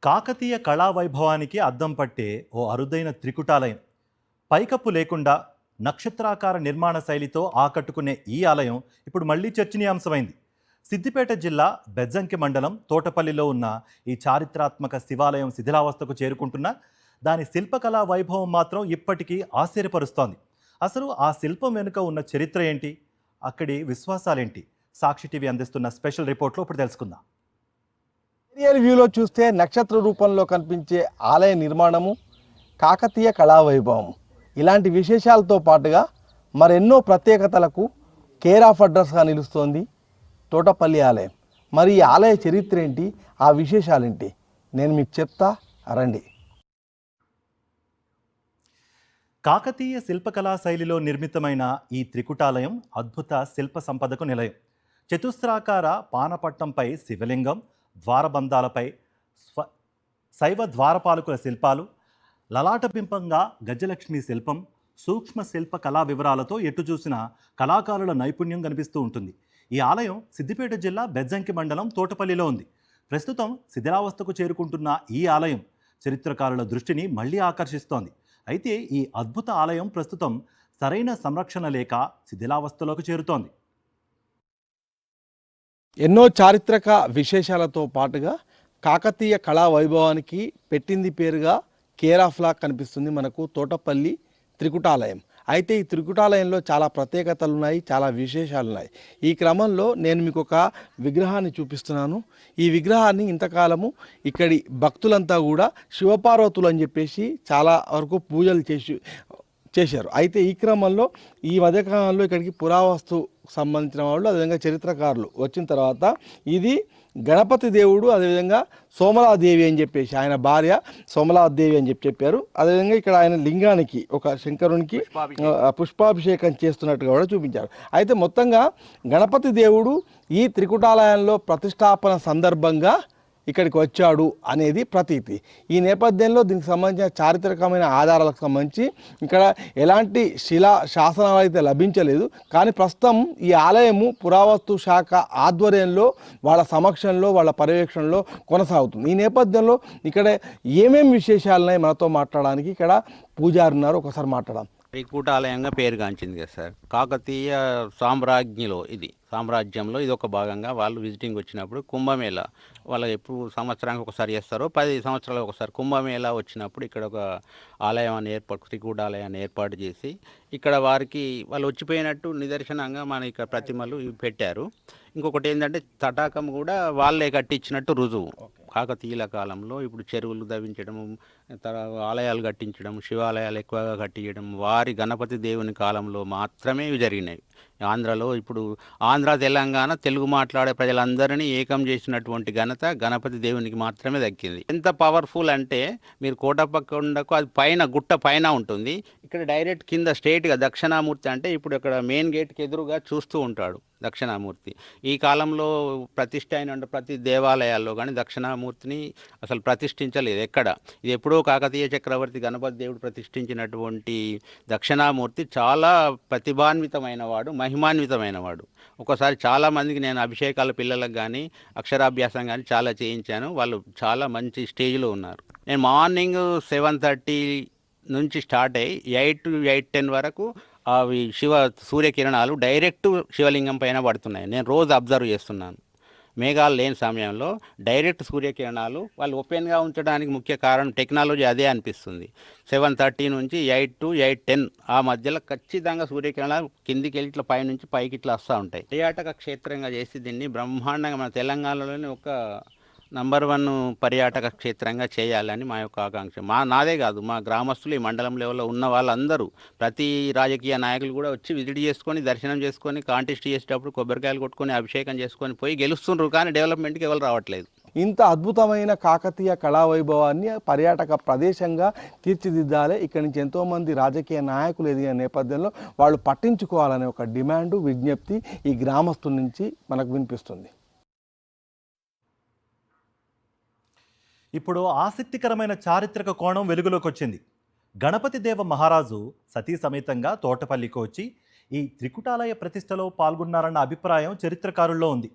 కాకతీయ కళా వైభవానికి అద్దం పట్టే ఓ అరుదైన త్రికుటాలయం. పైకప్పు లేకుండా నక్షత్రాకార నిర్మాణ శైలితో ఆకట్టుకునే ఈ ఆలయం ఇప్పుడు మళ్లీ చర్చనీయాంశమైంది. సిద్దిపేట జిల్లా బెజ్జంకి మండలం తోటపల్లిలో ఉన్న ఈ చారిత్రాత్మక శివాలయం శిథిలావస్థకు చేరుకుంటున్న దాని శిల్పకళా వైభవం మాత్రం ఇప్పటికీ ఆశ్చర్యపరుస్తోంది. అసలు ఆ శిల్పం వెనుక ఉన్న చరిత్ర ఏంటి, అక్కడి విశ్వాసాలేంటి? సాక్షి టీవీ అందిస్తున్న స్పెషల్ రిపోర్ట్లో ఇప్పుడు తెలుసుకుందాం. ఏరియల్ వ్యూలో చూస్తే నక్షత్ర రూపంలో కనిపించే ఆలయ నిర్మాణము, కాకతీయ కళావైభవం ఇలాంటి విశేషాలతో పాటుగా మరెన్నో ప్రత్యేకతలకు కేర్ ఆఫ్ అడ్రస్గా నిలుస్తోంది తోటపల్లి ఆలయం. మరి ఈ ఆలయ చరిత్ర ఏంటి, ఆ విశేషాలేంటి నేను మీకు చెప్తా రండి. కాకతీయ శిల్పకళా శైలిలో నిర్మితమైన ఈ త్రికుటాలయం అద్భుత శిల్ప సంపదకు నిలయం. చతుస్రాకార పానపట్టంపై శివలింగం, ద్వారబంధాలపై శైవ ద్వారపాలకుల శిల్పాలు, లలాటబింబంగా గజలక్ష్మి శిల్పం, సూక్ష్మ శిల్ప కళా వివరాలతో ఎటు చూసిన కళాకారుల నైపుణ్యం కనిపిస్తూ ఉంటుంది. ఈ ఆలయం సిద్దిపేట జిల్లా బెజ్జంకి మండలం తోటపల్లిలో ఉంది. ప్రస్తుతం శిథిలావస్థకు చేరుకుంటున్న ఈ ఆలయం చరిత్రకారుల దృష్టిని మళ్లీ ఆకర్షిస్తోంది. అయితే ఈ అద్భుత ఆలయం ప్రస్తుతం సరైన సంరక్షణ లేక శిథిలావస్థలోకి చేరుతోంది. ఎన్నో చారిత్రక విశేషాలతో పాటుగా కాకతీయ కళా వైభవానికి పెట్టింది పేరుగా కేర్ ఆఫ్ లా కనిపిస్తుంది మనకు తోటపల్లి త్రికుటాలయం. అయితే ఈ త్రికుటాలయంలో చాలా ప్రత్యేకతలు ఉన్నాయి, చాలా విశేషాలు ఉన్నాయి. ఈ క్రమంలో నేను మీకు ఒక విగ్రహాన్ని చూపిస్తున్నాను. ఈ విగ్రహాన్ని ఇంతకాలము ఇక్కడి భక్తులంతా కూడా శివపార్వతులు అని చెప్పేసి చాలా వరకు పూజలు చేశారు. అయితే ఈ క్రమంలో ఈ మధ్యకాలంలో ఇక్కడికి పురావస్తు సంబంధించిన వాళ్ళు, అదేవిధంగా చరిత్రకారులు వచ్చిన తర్వాత ఇది గణపతి దేవుడు, అదేవిధంగా సోమలాదేవి అని చెప్పేసి ఆయన భార్య సోమలాదేవి అని చెప్పారు. అదేవిధంగా ఇక్కడ ఆయన లింగానికి ఒక శంకరునికి పుష్పాభిషేకం చేస్తున్నట్టుగా కూడా చూపించారు. అయితే మొత్తంగా గణపతి దేవుడు ఈ త్రికుటాలయంలో ప్రతిష్టాపన సందర్భంగా ఇక్కడికి వచ్చాడు అనేది ప్రతీతి. ఈ నేపథ్యంలో దీనికి సంబంధించిన చారిత్రకమైన ఆధారాలకు సంబంధించి ఇక్కడ ఎలాంటి శిలా శాసనాలు అయితే లభించలేదు. కానీ ప్రస్తుతం ఈ ఆలయము పురావస్తు శాఖ ఆధ్వర్యంలో వాళ్ళ సమక్షంలో వాళ్ళ పర్యవేక్షణలో కొనసాగుతుంది. ఈ నేపథ్యంలో ఇక్కడ ఏమేమి విశేషాలు ఉన్నాయి మనతో మాట్లాడడానికి ఇక్కడ పూజారి ఉన్నారు, ఒకసారి మాట్లాడదాం. త్రికూటాలయంగా పేరుగాంచింది కదా సార్. కాకతీయ సామ్రాజ్యంలో ఇది ఒక భాగంగా వాళ్ళు విజిటింగ్ వచ్చినప్పుడు కుంభమేళా వాళ్ళు ఎప్పుడు సంవత్సరానికి ఒకసారి చేస్తారో 10 సంవత్సరాలకు ఒకసారి కుంభమేళా వచ్చినప్పుడు ఇక్కడ ఒక ఆలయాన్ని త్రికూటాలయాన్ని ఏర్పాటు చేసి ఇక్కడ వారికి వాళ్ళు వచ్చిపోయినట్టు నిదర్శనంగా మన ఇక్కడ ప్రతిమలు పెట్టారు. ఇంకొకటి ఏంటంటే తటాకం కూడా వాళ్ళే కట్టించినట్టు రుజువు. కాకతీయుల కాలంలో ఇప్పుడు చెరువులు దవ్వించడం, ఆలయాలు కట్టించడం, శివాలయాలు ఎక్కువగా కట్టించడం వారి గణపతి దేవుని కాలంలో మాత్రమే ఇవి జరిగినాయి. ఆంధ్రలో ఇప్పుడు ఆంధ్ర, తెలంగాణ తెలుగు మాట్లాడే ప్రజలందరినీ ఏకం చేసినటువంటి ఘనత గణపతి దేవునికి మాత్రమే దక్కింది. ఎంత పవర్ఫుల్ అంటే మీరు కోటప్పకొండకు అది పైన గుట్ట పైన ఉంటుంది, ఇక్కడ డైరెక్ట్ కింద స్ట్రైట్గా దక్షిణామూర్తి అంటే ఇప్పుడు ఇక్కడ మెయిన్ గేట్కి ఎదురుగా చూస్తూ ఉంటాడు దక్షిణామూర్తి. ఈ కాలంలో ప్రతిష్ఠ అయిన ప్రతి దేవాలయాల్లో కానీ దక్షిణామూర్తిని అసలు ప్రతిష్ఠించలేదు ఎక్కడ. ఇది ఎప్పుడో కాకతీయ చక్రవర్తి గణపతి దేవుడు ప్రతిష్ఠించినటువంటి దక్షిణామూర్తి చాలా ప్రతిభాన్వితమైన వాడు, మహిమాన్వితమైన వాడు. ఒకసారి చాలామందికి నేను అభిషేకాల పిల్లలకు కానీ అక్షరాభ్యాసం కానీ చాలా చేయించాను. వాళ్ళు చాలా మంచి స్టేజ్లో ఉన్నారు. నేను మార్నింగ్ 7:30 నుంచి స్టార్ట్ అయ్యి 8 to 8:10 వరకు అవి సూర్యకిరణాలు డైరెక్ట్ శివలింగం పైన పడుతున్నాయి. నేను రోజు అబ్జర్వ్ చేస్తున్నాను. మేఘాలు లేని సమయంలో డైరెక్ట్ సూర్యకిరణాలు వాళ్ళు ఓపెన్గా ఉంచడానికి ముఖ్య కారణం టెక్నాలజీ అదే అనిపిస్తుంది. 7:30 నుంచి 8 to 8:10 ఆ మధ్యలో ఖచ్చితంగా సూర్యకిరణాలు కిందికి వెళ్ళి ఇట్లా పైనుంచి పైకి ఇట్లా వస్తూ ఉంటాయి. పర్యాటక క్షేత్రంగా చేసి దీన్ని బ్రహ్మాండంగా మన తెలంగాణలోనే ఒక నంబర్ 1 పర్యాటక క్షేత్రంగా చేయాలని మా యొక్క ఆకాంక్ష. నాదే కాదు, మా గ్రామస్తులు ఈ మండలం లెవెల్లో ఉన్న వాళ్ళందరూ, ప్రతి రాజకీయ నాయకులు కూడా వచ్చి విజిట్ చేసుకొని దర్శనం చేసుకొని కాంటెస్ట్ చేసేటప్పుడు కొబ్బరికాయలు కొట్టుకొని అభిషేకం చేసుకొని పోయి గెలుస్తుండ్రు. కానీ డెవలప్మెంట్కి ఎవరు రావట్లేదు. ఇంత అద్భుతమైన కాకతీయ కళా వైభవాన్ని పర్యాటక ప్రదేశంగా తీర్చిదిద్దాలి. ఇక్కడి నుంచి ఎంతోమంది రాజకీయ నాయకులు ఎదిగిన నేపథ్యంలో వాళ్ళు పట్టించుకోవాలనే ఒక డిమాండు, విజ్ఞప్తి ఈ గ్రామస్తుల నుంచి మనకు వినిపిస్తుంది. ఇప్పుడు ఆసక్తికరమైన చారిత్రక కోణం వెలుగులోకి వచ్చింది. గణపతి దేవ మహారాజు సతీ సమేతంగా తోటపల్లికి వచ్చి ఈ త్రికుటాలయ ప్రతిష్టలో పాల్గొన్నారన్న అభిప్రాయం చరిత్రకారుల్లో ఉంది.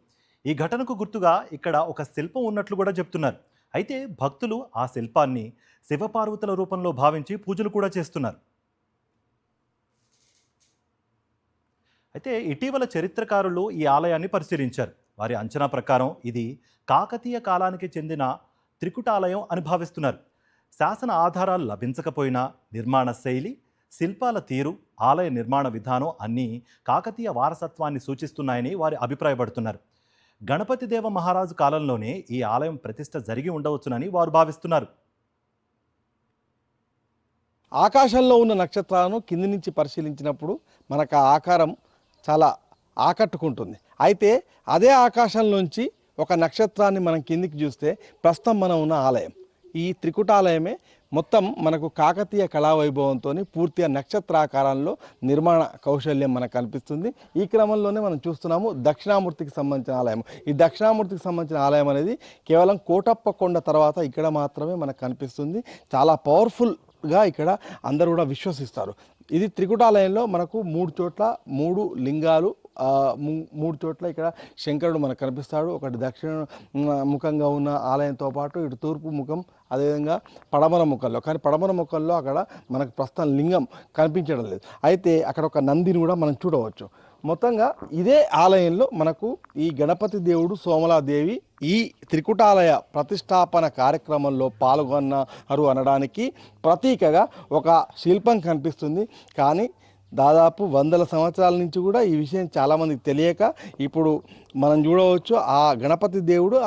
ఈ ఘటనకు గుర్తుగా ఇక్కడ ఒక శిల్పం ఉన్నట్లు కూడా చెప్తున్నారు. అయితే భక్తులు ఆ శిల్పాన్ని శివపార్వతుల రూపంలో భావించి పూజలు కూడా చేస్తున్నారు. అయితే ఇటీవల చరిత్రకారులు ఈ ఆలయాన్ని పరిశీలించారు. వారి అంచనా ప్రకారం ఇది కాకతీయ కాలానికి చెందిన త్రికుటాలయం అని భావిస్తున్నారు. శాసన ఆధారాలు లభించకపోయినా నిర్మాణ శైలి, శిల్పాల తీరు, ఆలయ నిర్మాణ విధానం అన్నీ కాకతీయ వారసత్వాన్ని సూచిస్తున్నాయని వారు అభిప్రాయపడుతున్నారు. గణపతి దేవ మహారాజు కాలంలోనే ఈ ఆలయం ప్రతిష్ఠ జరిగి ఉండవచ్చునని వారు భావిస్తున్నారు. ఆకాశంలో ఉన్న నక్షత్రాలను కింది నుంచి పరిశీలించినప్పుడు మనకు ఆ ఆకారం చాలా ఆకట్టుకుంటుంది. అయితే అదే ఆకాశంలోంచి ఒక నక్షత్రాన్ని మనం కిందికి చూస్తే ప్రస్తుతం మనం ఉన్న ఆలయం, ఈ త్రికుటాలయమే మొత్తం మనకు కాకతీయ కళావైభవంతో పూర్తిగా నక్షత్రాకారంలో నిర్మాణ కౌశల్యం మనకు కనిపిస్తుంది. ఈ క్రమంలోనే మనం చూస్తున్నాము దక్షిణామూర్తికి సంబంధించిన ఆలయం. ఈ దక్షిణామూర్తికి సంబంధించిన ఆలయం అనేది కేవలం కోటప్ప కొండ తర్వాత ఇక్కడ మాత్రమే మనకు కనిపిస్తుంది. చాలా పవర్ఫుల్గా ఇక్కడ అందరూ కూడా విశ్వసిస్తారు. ఇది త్రికుటాలయంలో మనకు 3 చోట్ల 3 లింగాలు, 3 చోట్ల ఇక్కడ శంకరుడు మనకు కనిపిస్తాడు. ఒకటి దక్షిణ ముఖంగా ఉన్న ఆలయంతో పాటు ఇటు తూర్పు ముఖం, అదేవిధంగా పడమర ముఖంలో, కానీ పడమర ముఖంలో అక్కడ మనకు ప్రస్తుతం లింగం కనిపించడం లేదు. అయితే అక్కడ ఒక నందిని కూడా మనం చూడవచ్చు. మొత్తంగా ఇదే ఆలయంలో మనకు ఈ గణపతి దేవుడు, సోమలాదేవి ఈ త్రికుటాలయ ప్రతిష్టాపన కార్యక్రమంలో పాల్గొన్నారు అనడానికి ప్రతీకగా ఒక శిల్పం కనిపిస్తుంది. కానీ దాదాపు 100 సంవత్సరాల నుంచి కూడా ఈ విషయం చాలామందికి తెలియక ఇప్పుడు మనం చూడవచ్చు ఆ గణపతి దేవుడు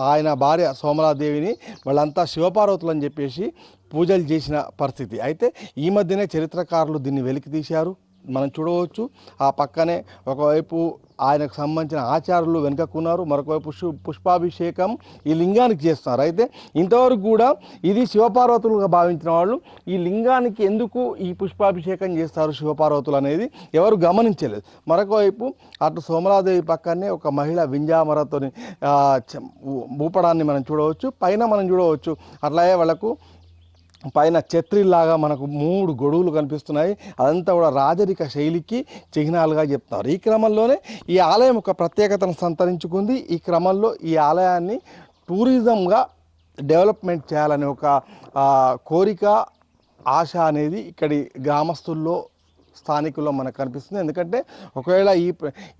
ఆయన భార్య సోమలాదేవిని వాళ్ళంతా శివపార్వతులు అని చెప్పేసి పూజలు చేసిన పరిస్థితి. అయితే ఈ మధ్యనే చరిత్రకారులు దీన్ని వెలికి తీశారు. మనం చూడవచ్చు ఆ పక్కనే ఒకవైపు ఆయనకు సంబంధించిన ఆచార్యులు వెనుకకున్నారు, మరొకవైపు పుష్పాభిషేకం ఈ లింగానికి చేస్తున్నారు. అయితే ఇంతవరకు కూడా ఇది శివపార్వతులుగా భావించిన వాళ్ళు ఈ లింగానికి ఎందుకు ఈ పుష్పాభిషేకం చేస్తారు శివపార్వతులు అనేది ఎవరు గమనించలేదు. మరొకవైపు అటు సోమలాదేవి పక్కనే ఒక మహిళ వింజామరతోని ఊపడాన్ని మనం చూడవచ్చు. పైన మనం చూడవచ్చు అట్లాగే వాళ్ళకు పైన ఛత్రిలాగా మనకు 3 గొడుగులు కనిపిస్తున్నాయి. అదంతా కూడా రాజరిక శైలికి చిహ్నాలుగా చెప్తున్నారు. ఈ క్రమంలోనే ఈ ఆలయం ఒక ప్రత్యేకతను సంతరించుకుంది. ఈ క్రమంలో ఈ ఆలయాన్ని టూరిజంగా డెవలప్మెంట్ చేయాలనే ఒక కోరిక, ఆశ అనేది ఇక్కడి గ్రామస్తుల్లో, స్థానికుల్లో మనకు కనిపిస్తుంది. ఎందుకంటే ఒకవేళ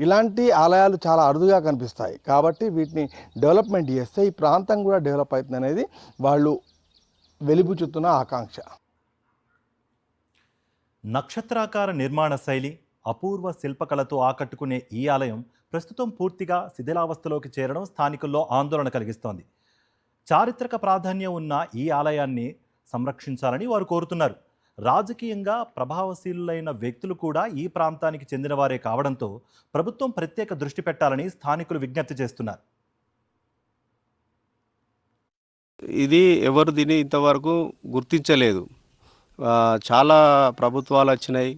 ఇలాంటి ఆలయాలు చాలా అరుదుగా కనిపిస్తాయి కాబట్టి వీటిని డెవలప్మెంట్ చేస్తే ఈ ప్రాంతం కూడా డెవలప్ అవుతుంది అనేది వాళ్ళు వెలిబుచ్చుతున్న ఆకాంక్ష. నక్షత్రాకార నిర్మాణ శైలి, అపూర్వ శిల్పకళతో ఆకట్టుకునే ఈ ఆలయం ప్రస్తుతం పూర్తిగా శిథిలావస్థలోకి చేరడం స్థానికుల్లో ఆందోళన కలిగిస్తోంది. చారిత్రక ప్రాధాన్యం ఉన్న ఈ ఆలయాన్ని సంరక్షించాలని వారు కోరుతున్నారు. రాజకీయంగా ప్రభావశీలులైన వ్యక్తులు కూడా ఈ ప్రాంతానికి చెందినవారే కావడంతో ప్రభుత్వం ప్రత్యేక దృష్టి పెట్టాలని స్థానికులు విజ్ఞప్తి చేస్తున్నారు. ఇది ఎవరు దీన్ని ఇంతవరకు గుర్తించలేదు. చాలా ప్రభుత్వాలు వచ్చినాయి,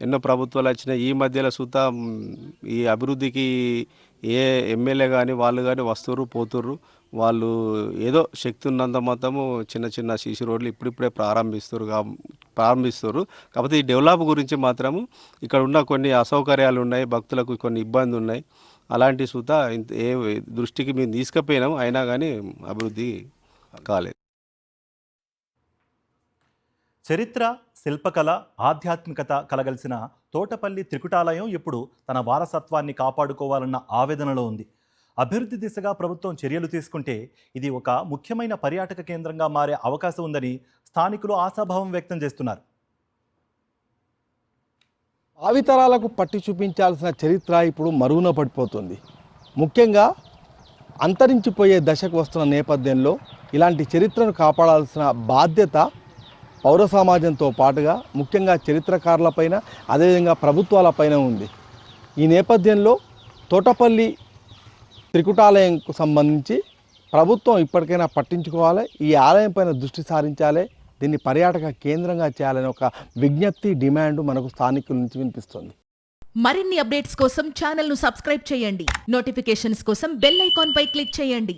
ఎన్నో ప్రభుత్వాలు వచ్చినాయి. ఈ మధ్యలో సుతా ఈ అభివృద్ధికి ఏ ఎమ్మెల్యే కానీ వాళ్ళు కానీ వస్తుర్రు పోతుర్రు. వాళ్ళు ఏదో శక్తి ఉన్నంత మొత్తము చిన్న చిన్న సీసీ రోడ్లు ఇప్పుడిప్పుడే ప్రారంభిస్తారు. కాకపోతే ఈ డెవలప్ గురించి మాత్రము ఇక్కడ ఉన్న కొన్ని అసౌకర్యాలు ఉన్నాయి, భక్తులకు కొన్ని ఇబ్బంది ఉన్నాయి. అలాంటి సుత ఏ దృష్టికి మేము తీసుకుపోయినాం, అయినా కానీ అభివృద్ధి కాలేదు. చరిత్ర, శిల్పకళ, ఆధ్యాత్మికత కలగలిసిన తోటపల్లి త్రికుటాలయం ఇప్పుడు తన వారసత్వాన్ని కాపాడుకోవాలన్న ఆవేదనలో ఉంది. అభివృద్ధి దిశగా ప్రభుత్వం చర్యలు తీసుకుంటే ఇది ఒక ముఖ్యమైన పర్యాటక కేంద్రంగా మారే అవకాశం ఉందని స్థానికులు ఆశాభావం వ్యక్తం చేస్తున్నారు. భావితరాలకు పట్టి చూపించాల్సిన చరిత్ర ఇప్పుడు మరుగున పడిపోతుంది. ముఖ్యంగా అంతరించిపోయే దశకు వస్తున్న నేపథ్యంలో ఇలాంటి చరిత్రను కాపాడాల్సిన బాధ్యత పౌర సమాజంతో పాటుగా ముఖ్యంగా చరిత్రకారులపైన, అదేవిధంగా ప్రభుత్వాలపైన ఉంది. ఈ నేపథ్యంలో తోటపల్లి త్రికుటాలయంకు సంబంధించి ప్రభుత్వం ఇప్పటికైనా పట్టించుకోవాలి, ఈ ఆలయం పైన దృష్టి సారించాలి, దీన్ని పర్యాటక కేంద్రంగా చేయాలని ఒక విజ్ఞప్తి, డిమాండ్ మనకు స్థానికుల నుంచి వినిపిస్తుంది. మరిన్ని అప్డేట్స్ కోసం ఛానల్ను సబ్స్క్రైబ్ చేయండి. నోటిఫికేషన్స్ కోసం బెల్ ఐకాన్ పై క్లిక్ చేయండి.